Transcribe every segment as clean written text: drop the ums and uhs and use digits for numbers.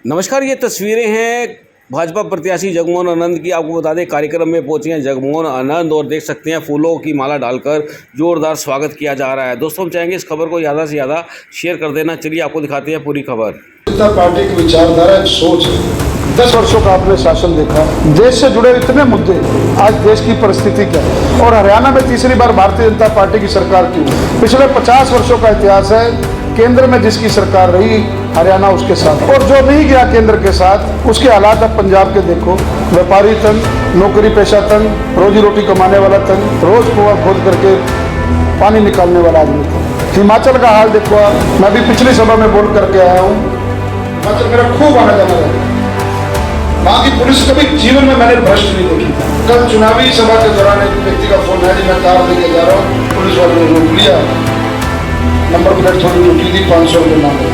नमस्कार, ये तस्वीरें हैं भाजपा प्रत्याशी जगमोहन आनंद की। आपको बता दें कार्यक्रम में पहुंचे हैं जगमोहन आनंद और देख सकते हैं फूलों की माला डालकर जोरदार स्वागत किया जा रहा है। दोस्तों, हम चाहेंगे इस खबर को ज़्यादा से ज़्यादा शेयर कर देना। चलिए आपको दिखाते हैं पूरी खबर। जनता पार्टी की विचारधारा एक सोच है। 10 वर्षों का आपने शासन देखा, देश से जुड़े इतने मुद्दे, आज देश की परिस्थिति क्या है और हरियाणा में तीसरी बार भारतीय जनता पार्टी की सरकार क्यों है। पिछले 50 वर्षों का इतिहास है, केंद्र में जिसकी सरकार रही हरियाणा उसके साथ, और जो नहीं गया केंद्र के साथ उसके हालात अब पंजाब के देखो। व्यापारी तंग, नौकरी पेशा तंग, रोजी रोटी कमाने वाला तंग, रोज कुआं खोद करके पानी निकालने वाला आदमी तंग। हिमाचल का हाल देखो आप, मैं भी पिछली सभा में बोल करके आया हूँ। हिमाचल मेरा खूब आना जाना है, वहाँ की पुलिस कभी जीवन में मैंने भ्रष्ट नहीं देखी। कल चुनावी सभा के दौरान एक व्यक्ति का फोन है, मैं कार लेके जा रहा हूँ, पुलिस वाले ने रोक लिया, नंबर प्लेट थोड़ी टूटी थी, 500 रुपये मांगे।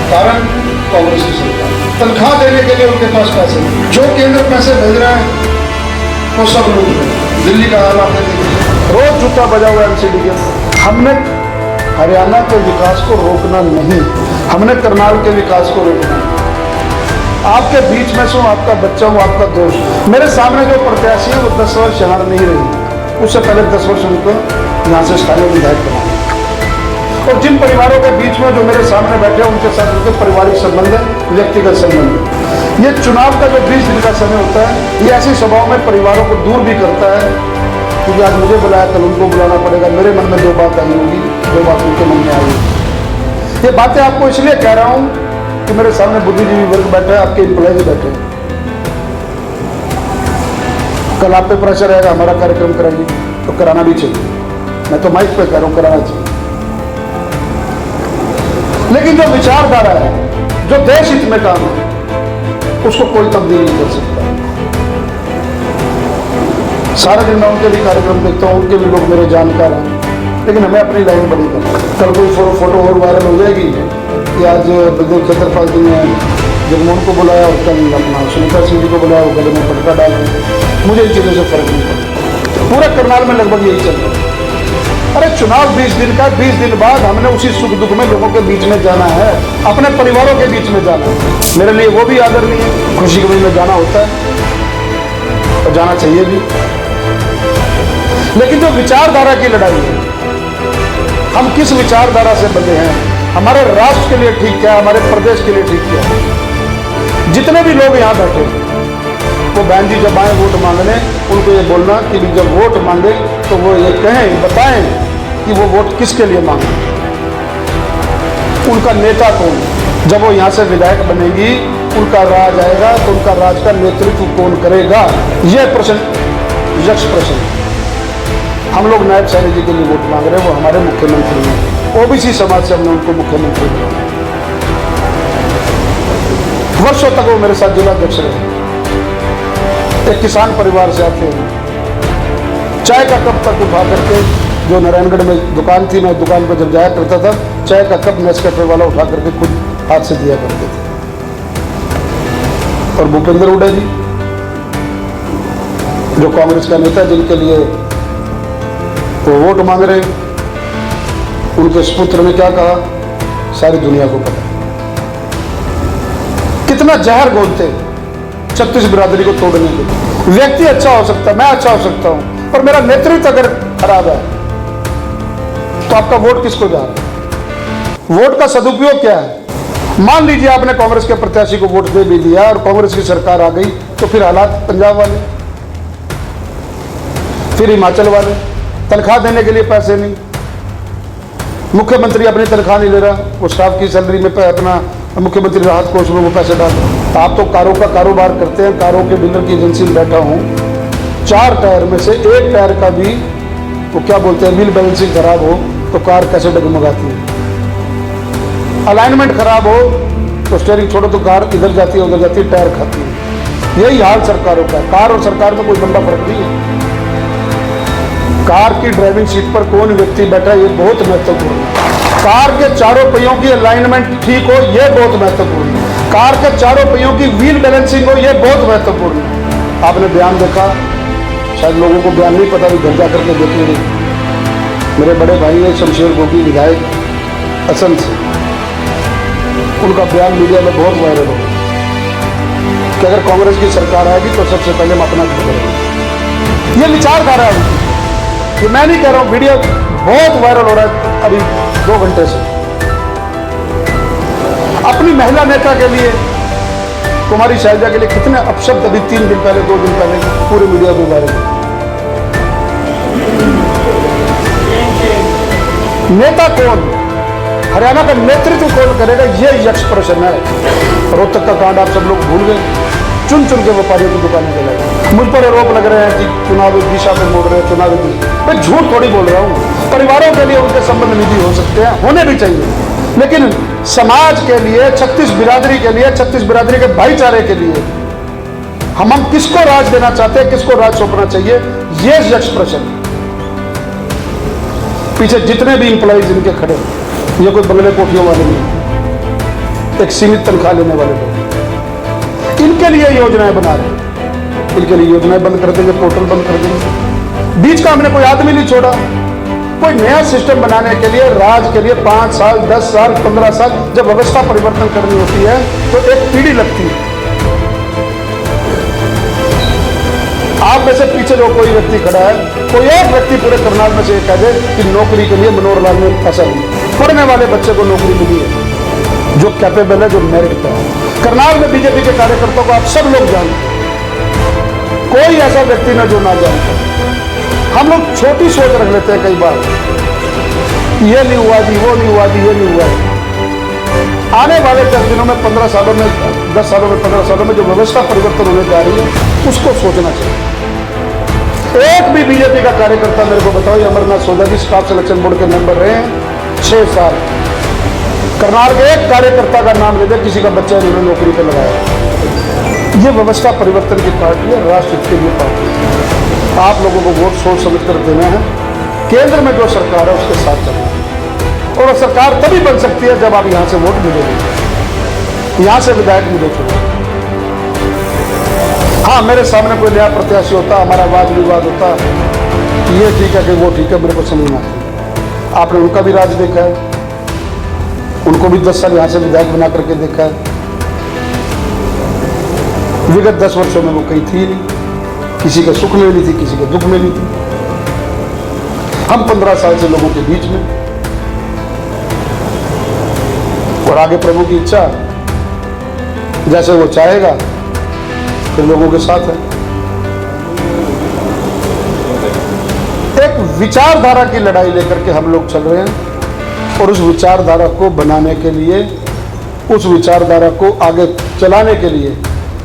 कारण कांग्रेस की सरकार, तनख्वाह देने के लिए उनके पास पैसे, जो केंद्र पैसे भेज रहे हैं वो सब लूट रहे। दिल्ली का हाल आपने देखिए, रोज जूता बजा हुआ एमसीडी के। हमने हरियाणा के विकास को रोकना नहीं, हमने करनाल के विकास को रोकना। आपके बीच में हूँ, आपका बच्चा हूँ, आपका दोस्त। मेरे सामने जो प्रत्याशी है वो 10 वर्ष यहाँ नहीं रही, उससे पहले 10 वर्ष उनको यहाँ से स्थानीय विधायक बना। और जिन परिवारों के बीच में जो मेरे सामने बैठे हैं उनके साथ उनके पारिवारिक संबंध है, व्यक्तिगत संबंध है। ये चुनाव का जो 20 दिन का समय होता है, ये ऐसी सभाओं में परिवारों को दूर भी करता है, क्योंकि आज मुझे बुलाया कल उनको बुलाना पड़ेगा। मेरे मन में 2 बात आई होगी, 2 बात उनके मन में आई। ये बातें आपको इसलिए कह रहा हूँ कि मेरे सामने बुद्धिजीवी वर्ग बैठा है, आपके एम्प्लॉयज बैठे हैं। कल आप पे प्रेशर आएगा हमारा कार्यक्रम कराइए, तो कराना भी चाहिए। मैं तो माइक पे कह रहा हूँ, कराना चाहिए। लेकिन जो विचारधारा है, जो देश हित में काम है, उसको कोई तब्दील नहीं कर सकता। सारा दिन मैं उनके भी कार्यक्रम देखता हूँ, उनके भी लोग मेरे जानकार हैं, लेकिन हमें अपनी लाइन बड़ी करना। कल कोई फोटो और वायरल हो जाएगी कि आज बलदेव क्षेत्रपाल जी ने जगमोहन को बुलाया और कल अपना सुनीता सिंह जी को बुलाया, वो गले में पटका डाल दें। मुझे इन चीज़ों से फर्क नहीं पड़ता। पूरा करनाल में लगभग यही चल रहा है। अरे चुनाव 20 दिन का, 20 दिन बाद हमने उसी सुख दुख में लोगों के बीच में जाना है, अपने परिवारों के बीच में जाना है। मेरे लिए वो भी आदरणीय है, खुशी के में जाना होता है और जाना चाहिए भी। लेकिन जो विचारधारा की लड़ाई है, हम किस विचारधारा से बंधे हैं, हमारे राष्ट्र के लिए ठीक क्या, हमारे प्रदेश के लिए ठीक क्या। जितने भी लोग यहाँ बैठे हैं, वो बहन जी जब आए वोट मांगने, उनको ये बोलना कि जब वोट मांगे तो वो ये कहें, बताएं कि वो वोट किसके लिए मांगे, उनका नेता कौन। जब वो यहाँ से विधायक बनेगी, उनका राज आएगा तो उनका राज का नेतृत्व कौन करेगा, यह प्रश्न यक्ष प्रश्न। हम लोग नायब साहनी जी के लिए वोट मांग रहे हैं, वो हमारे मुख्यमंत्री हैं, ओबीसी समाज से हमने उनको मुख्यमंत्री बनाया। वर्षों तक वो मेरे साथ जिलाध्यक्ष रहे, एक किसान परिवार से आते हैं। चाय का कप तक उठा करके, जो नारायणगढ़ में दुकान थी, मैं दुकान पर जब जाया करता था, चाय का कप नेस्कैफे वाला उठा करके खुद हाथ से दिया करते थे। और भूपेंद्र हुड्डा जी, जो कांग्रेस का नेता, जिनके लिए वो वोट मांग रहे, उनके सुपुत्र ने क्या कहा सारी दुनिया को पता। कितना जहर घोलते 36 बिरादरी को तोड़ने के। व्यक्ति अच्छा हो सकता है, मैं अच्छा हो सकता हूं, पर मेरा नेतृत्व अगर खराब है तो आपका वोट किसको जा रहा है। वोट का सदुपयोग क्या है। मान लीजिए आपने कांग्रेस के प्रत्याशी को वोट दे भी दिया और कांग्रेस की सरकार आ गई, तो फिर हालात पंजाब वाले, फिर हिमाचल वाले, तनख्वाह देने के लिए पैसे नहीं, मुख्यमंत्री अपनी तनख्वाह नहीं ले रहा, वो स्टाफ की सैलरी में अपना मुख्यमंत्री राहत कोष में वो पैसे डाल रहे। आप तो कारों का कारोबार करते हैं, कारों के डीलर की एजेंसी में बैठा हूँ, 4 टायर में से 1 टायर का भी वो क्या बोलते हैं, व्हील बैलेंसिंग खराब हो तो कार कैसे डगमगाती है। अलाइनमेंट खराब हो तो स्टीयरिंग छोड़ो तो कार इधर जाती है उधर जाती है, टायर खाती है। यही हाल सरकारों का है। कार और सरकार में कोई लंबा फर्क नहीं है। कार की ड्राइविंग सीट पर कौन व्यक्ति बैठा है, ये बहुत महत्वपूर्ण है। कार के चारों पहियों की अलाइनमेंट ठीक हो, यह बहुत महत्वपूर्ण है। कार के चारों पहियों की व्हील बैलेंसिंग हो, यह बहुत महत्वपूर्ण है। आपने बयान देखा, शायद लोगों को बयान नहीं पता, भी घर जा करके देखेंगे। मेरे बड़े भाई है शमशेर गोगी, विधायक असम से, उनका बयान मीडिया में बहुत वायरल हो कि अगर कांग्रेस की सरकार आएगी तो सबसे पहले हम अपना घर करेंगे। ये विचारधारा है उनकी। ये मैं नहीं कह रहा हूं, वीडियो बहुत वायरल हो रहा है अभी 2 घंटे से। अपनी महिला नेता के लिए, कुमारी शैलजा के लिए कितने अपशब्द अभी 3 दिन पहले, 2 दिन पहले पूरे मीडिया में वायरल। नेता कौन, हरियाणा का नेतृत्व कौन करेगा, ये यक्ष प्रश्न है। रोहतक का कांड आप सब लोग भूल गए, चुन चुन के व्यापारियों की दुकानें जलाई। मुझ पर आरोप लग रहे हैं कि चुनावी दिशा पे मोड़ रहे हैं, चुनावी दिशा। मैं झूठ थोड़ी बोल रहा हूँ। परिवारों के लिए उनके संबंध निधि हो सकते हैं, होने भी चाहिए, लेकिन समाज के लिए, 36 बिरादरी के लिए, 36 बिरादरी के भाईचारे के लिए हम किसको राज देना चाहते हैं, किसको राज सौंपना चाहिए, ये यक्ष प्रश्न। पीछे जितने भी इंप्लॉइज इनके खड़े, ये कोई बंगले कोठियों वाले नहीं, एक सीमित तनख्वाह लेने वाले लोग, इनके लिए योजनाएं बना रहे हैं। इनके लिए योजनाएं बंद कर देंगे, पोर्टल बंद कर देंगे। बीच का हमने कोई आदमी नहीं छोड़ा। कोई नया सिस्टम बनाने के लिए, राज के लिए 5 साल, 10 साल, 15 साल, जब व्यवस्था परिवर्तन करनी होती है तो एक पीढ़ी लगती है। आप में से पीछे जो कोई व्यक्ति खड़ा है, कोई एक व्यक्ति पूरे करनाल में से कह दे कि नौकरी के लिए मनोहर लाल ने पैसा लिया। पढ़ने वाले बच्चे को नौकरी मिली है, जो कैपेबल है, जो मेरिट पे है। करनाल में बीजेपी के कार्यकर्ताओं को आप सब लोग जानते हैं, कोई ऐसा व्यक्ति ना जो ना जानता। हम लोग छोटी सोच रख लेते हैं कई बार, ये नहीं हुआ जी, वो नहीं हुआ जी, ये नहीं हुआ। आने वाले 10 दिनों में, 15 सालों में, 10 सालों में, 15 सालों में जो व्यवस्था परिवर्तन होने जा रही है, उसको सोचना चाहिए। एक भी बीजेपी का कार्यकर्ता मेरे को बताओ, ये अमरनाथ सोधा जी स्टाफ सिलेक्शन बोर्ड के मेंबर रहे हैं 6 साल। करनाल के एक कार्यकर्ता का नाम ले दे, किसी का बच्चा इन्होंने नौकरी पर लगाया। ये व्यवस्था परिवर्तन की पार्टी है, राष्ट्र हित के लिए पार्टी है। आप लोगों को वोट सोच समझ कर देना है। केंद्र में जो सरकार है उसके साथ चलना है, और सरकार तभी बन सकती है जब आप यहां से वोट मिलेंगे, यहां से विधायक मिलेंगे। हाँ, मेरे सामने कोई नया प्रत्याशी होता, हमारा वाद विवाद होता, ये ठीक है कि वो ठीक है, मेरे को समझ में आता है। आपने उनका भी राज देखा है, उनको भी 10 साल यहां से विधायक बना करके देखा है। विगत 10 वर्षों में वो कहीं थी नहीं, किसी के सुख में नहीं थी, किसी के दुख में नहीं थी। हम 15 साल से लोगों के बीच में, और आगे प्रभु की इच्छा, जैसे वो चाहेगा फिर लोगों के साथ है। एक विचारधारा की लड़ाई लेकर के हम लोग चल रहे हैं, और उस विचारधारा को बनाने के लिए, उस विचारधारा को आगे चलाने के लिए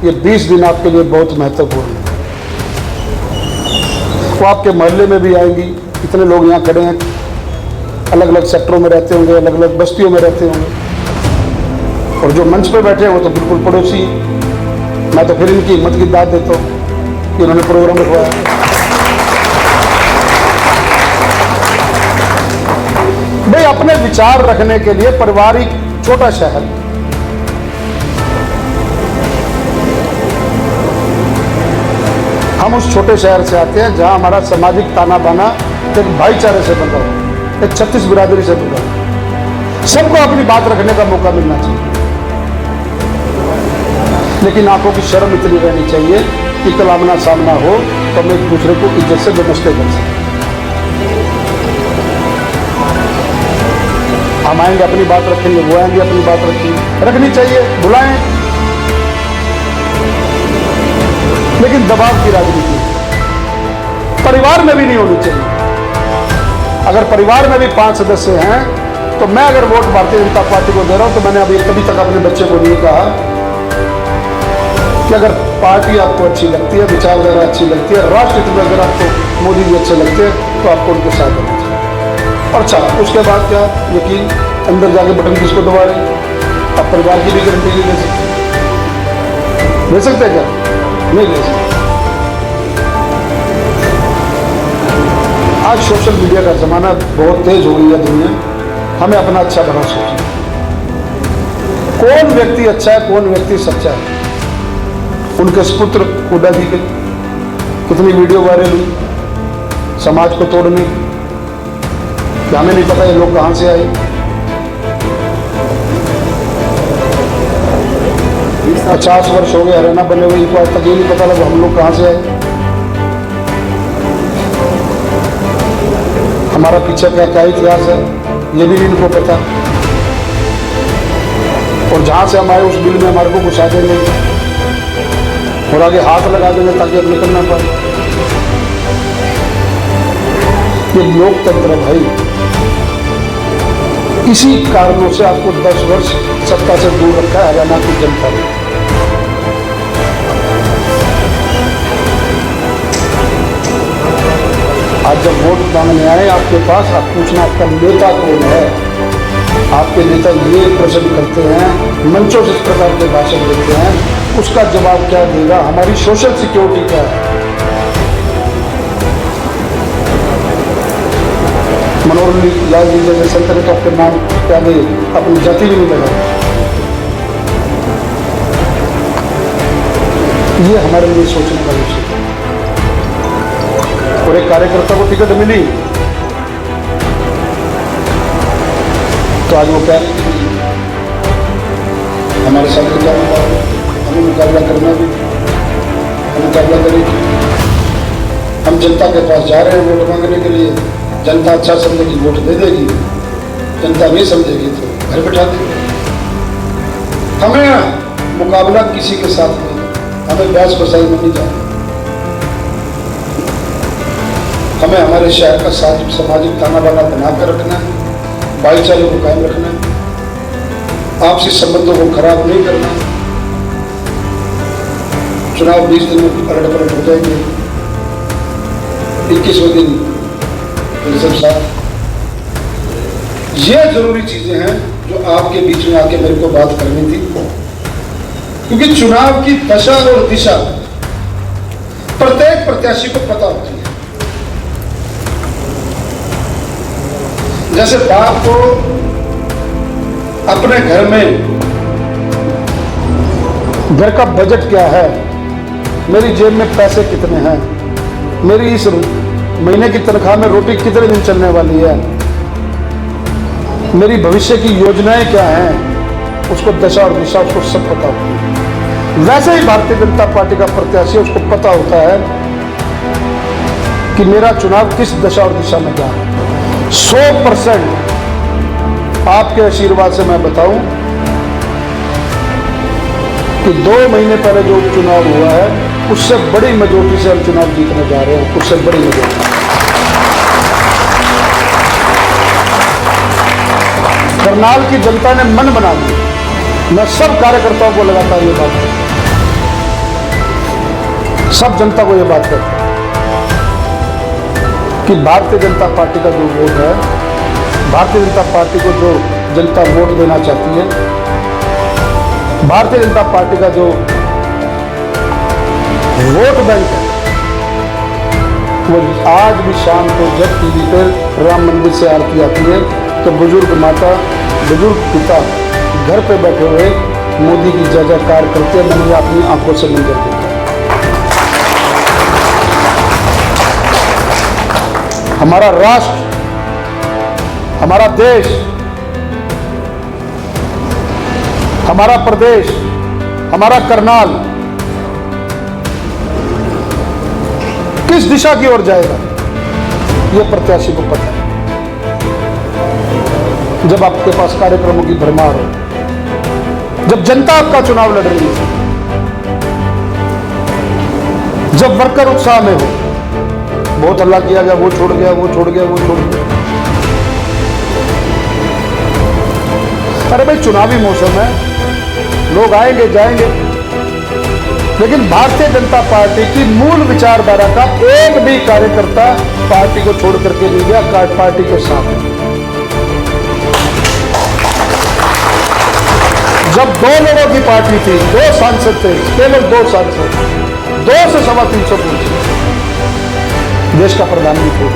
ये 20 दिन आपके लिए बहुत महत्वपूर्ण है। वो आपके मोहल्ले में भी आएंगी। इतने लोग यहाँ खड़े हैं, अलग अलग सेक्टरों में रहते होंगे, अलग अलग बस्तियों में रहते होंगे, और जो मंच पे बैठे हैं वो तो बिल्कुल पड़ोसी हैं। मैं तो फिर इनकी हिम्मत की दाद देता हूँ कि इन्होंने प्रोग्राम रखवाया। भाई, अपने विचार रखने के लिए पारिवारिक छोटा शहर, हम उस छोटे शहर से आते हैं जहां हमारा सामाजिक ताना बाना एक भाईचारे से बंधा हुआ, एक 36 बिरादरी से बंधा हुआ। सबको अपनी बात रखने का मौका मिलना चाहिए, लेकिन आंखों की शर्म इतनी रहनी चाहिए कि कल आमना सामना हो तो हम एक दूसरे को इज्जत से नमस्ते कर सकें। हम आएंगे अपनी बात रखेंगे, वो आएंगे अपनी बात रखेंगे, रखनी चाहिए, बुलाएं, लेकिन दबाव की राजनीति परिवार में भी नहीं होनी चाहिए। अगर परिवार में भी 5 सदस्य हैं तो मैं अगर वोट भारतीय जनता पार्टी को दे रहा हूं तो मैंने अभी कभी तक अपने बच्चे को नहीं कहा कि अगर पार्टी आपको अच्छी लगती है, विचारधारा अच्छी लगती है, राष्ट्र हित में अगर आपको मोदी जी अच्छे लगते हैं तो आपको उनके साथ देना चाहिए। और अच्छा, उसके बाद क्या यकीन, अंदर जाके बटन किसको दबा रहे, आप परिवार की भी गारंटी नहीं ले सकते। ले सकते क्या? नहीं ले सकते। आज सोशल मीडिया का जमाना बहुत तेज हो गई है दुनिया, हमें अपना अच्छा भला सोचना, कौन व्यक्ति अच्छा है, कौन व्यक्ति सच्चा है। उनके सुपुत्र हुड्डा जी के कितनी वीडियो वायरल हुई समाज को तोड़ने, हमें नहीं पता ये लोग कहां से आए। 50 वर्ष हो गए हरियाणा बने हुए, इनको आज तक ये नहीं पता लगा हम लोग कहाँ से आए, हमारा पीछे क्या इतिहास है ये भी इनको पता। और जहाँ से हम आए उस बिल में हमारे को घुसा देंगे और आगे हाथ लगा देंगे ताकि अब निकलना पाए। ये लोकतंत्र भाई, इसी कारणों से आपको 10 वर्ष सत्ता से दूर रखा है हरियाणा की जनता ने। आज जब वोट मांगने आए आपके पास, आप पूछना आपका नेता कौन है। आपके नेता ये प्रश्न करते हैं, मंचों से इस प्रकार के भाषण देते हैं, उसका जवाब क्या देगा? हमारी सोशल सिक्योरिटी क्या है? मनोहर लाल जी जैसे संत ने तो आपके नाम क्या दे, अपनी जाति भी नहीं लगा। ये हमारे लिए सोचने का विषय है। और एक कार्यकर्ता को टिकट मिली तो आज वो क्या हमारे साथ क्या हमें मुकाबला करना भी, हम मुकाबला करेंगे। हम जनता के पास जा रहे हैं वोट मांगने के लिए, जनता अच्छा समझेगी वोट दे देगी, जनता नहीं समझेगी तो घर बैठा देगी। हमें मुकाबला किसी के साथ नहीं, हमें बहस बसाई में नहीं जाना। हमें हमारे शहर का सामाजिक ताना बाना बनाकर रखना है, भाईचारे को कायम रखना है, आपसी संबंधों को खराब नहीं करना है। चुनाव 20 दिन में पलट पलट हो जाएंगे, 21वें दिन सब साथ। ये जरूरी चीजें हैं जो आपके बीच में आके मेरे को बात करनी थी, क्योंकि चुनाव की दशा और दिशा प्रत्येक प्रत्याशी को पता होती है। जैसे बाप को अपने घर में घर का बजट क्या है, मेरी जेब में पैसे कितने हैं, मेरी इस महीने की तनख्वाह में रोटी कितने दिन चलने वाली है, मेरी भविष्य की योजनाएं क्या हैं, उसको दशा और दिशा उसको सब पता होती है। वैसे ही भारतीय जनता पार्टी का प्रत्याशी उसको पता होता है कि मेरा चुनाव किस दशा और दिशा में जा रहा है। 100% आपके आशीर्वाद से मैं बताऊं कि 2 महीने पहले जो चुनाव हुआ है उससे बड़ी मेजॉरिटी से हम चुनाव जीतने जा रहे हैं, उससे बड़ी मेजॉरिटी। करनाल की जनता ने मन बना लिया। मैं सब कार्यकर्ताओं को लगातार ये बात कहता हूं, सब जनता को ये बात कहता हूं कि भारतीय जनता पार्टी का जो वोट है, भारतीय जनता पार्टी को जो जनता वोट देना चाहती है, भारतीय जनता पार्टी का जो वोट बैंक है, वो आज भी शाम को जब टीवी पर राम मंदिर से आरती आती है तो बुजुर्ग माता, बुजुर्ग पिता घर पे बैठे हुए मोदी की जय जयकार करते, मैंने अपनी आंखों से मंजर देखा। हमारा राष्ट्र, हमारा देश, हमारा प्रदेश, हमारा करनाल किस दिशा की ओर जाएगा यह प्रत्याशी को पता है। जब आपके पास कार्यक्रमों की भरमार हो, जब जनता आपका चुनाव लड़ रही है, जब वर्कर उत्साह में हो, बहुत हल्ला किया गया, वो छोड़ गया, वो छोड़ गया, वो छोड़ गया। अरे भाई चुनावी मौसम है, लोग आएंगे जाएंगे, लेकिन भारतीय जनता पार्टी की मूल विचारधारा का एक भी कार्यकर्ता पार्टी को छोड़ करके नहीं गया, पार्टी के साथ। जब 2 लोगों की पार्टी थी, 2 सांसद थे, केवल 2 सांसद, 2 से 350 पूछे, देश का प्रधानमंत्री हो,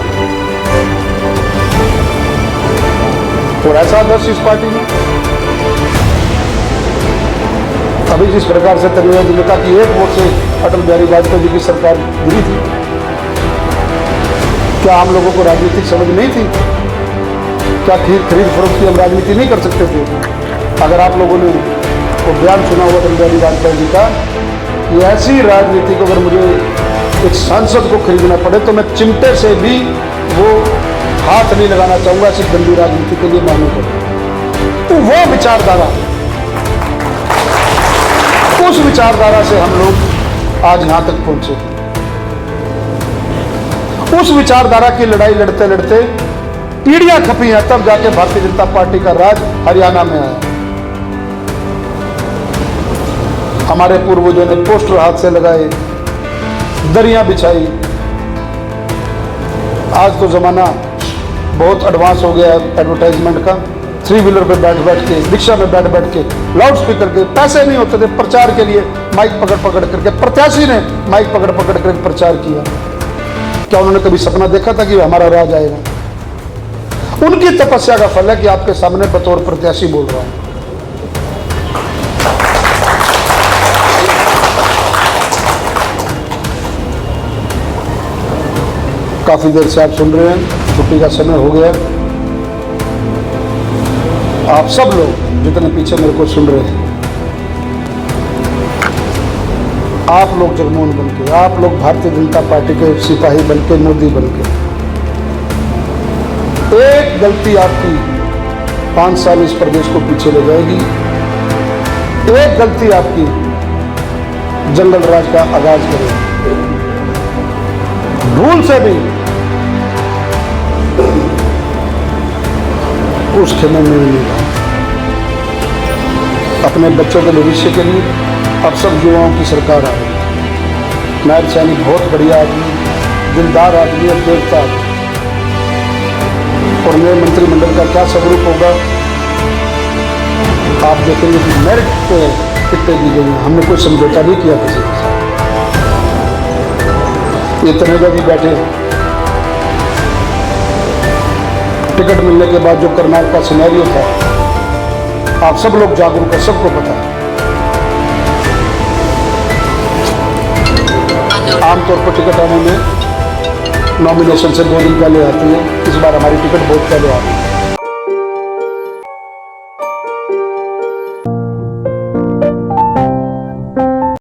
और ऐसा आदर्श इस पार्टी में। अभी जिस प्रकार से तनवीर जी ने कहा कि 1 वोट से अटल बिहारी वाजपेयी जी की सरकार गिरी थी, क्या हम लोगों को राजनीतिक समझ नहीं थी? क्या खरीद फरोख्त की हम राजनीति नहीं कर सकते थे? अगर आप लोगों ने वो बयान सुना हुआ अटल बिहारी वाजपेयी जी का कि ऐसी राजनीति को अगर मुझे एक सांसद को खरीदना पड़े तो मैं चिमटे से भी वो हाथ नहीं लगाना चाहूंगा, ऐसी गंदी राजनीति के लिए मानू करूँ। तो वो विचारधारा, उस विचारधारा से हम लोग आज यहां तक पहुंचे। उस विचारधारा की लड़ाई लड़ते लड़ते पीढ़ियां खपी हैं, तब जाके भारतीय जनता पार्टी का राज हरियाणा में आया। हमारे पूर्वजों ने पोस्टर हाथ से लगाए, दरियां बिछाई। आज तो जमाना बहुत एडवांस हो गया है एडवर्टाइजमेंट का। 3 व्हीलर पे बैठ बैठ के, रिक्शा में बैठ बैठ के, लाउड स्पीकर के, पैसे नहीं होते थे प्रचार के लिए, माइक पकड़ पकड़ करके प्रत्याशी ने माइक पकड़ पकड़ करके प्रचार किया। क्या उन्होंने कभी सपना देखा था कि हमारा राज आएगा? उनकी तपस्या का फल है कि आपके सामने बतौर प्रत्याशी बोल रहा हूं। काफी देर से आप सुन रहे हैं, छुट्टी का समय हो गया। आप सब लोग जितने पीछे मेरे को सुन रहे हैं, आप लोग जगमोहन बनके, आप लोग भारतीय जनता पार्टी के सिपाही बनके, मोदी बनके, एक गलती आपकी 5 साल इस प्रदेश को पीछे ले जाएगी। एक गलती आपकी जंगल राज का आगाज करेगी। भूल से भी उस खेमे में नहीं रहा। अपने बच्चों के भविष्य के लिए अब सब युवाओं की सरकार आ रही है। नायब सैनी बहुत बढ़िया आदमी, दिलदार आदमी और देवता आदमी। और नए मंत्रिमंडल का क्या स्वरूप होगा आप देखेंगे कि मेरिट पे टिकटें दी गई हैं। हमने कोई समझौता नहीं किया किसी के साथ। ये तनेजा भी बैठे, टिकट मिलने के बाद जो करनाल का सिनेरियो था, आप सब लोग जागरूक है, सबको पता है। आमतौर पर टिकट आने में नॉमिनेशन से 2 दिन पहले आती है, इस बार हमारी टिकट बहुत पहले आ गई।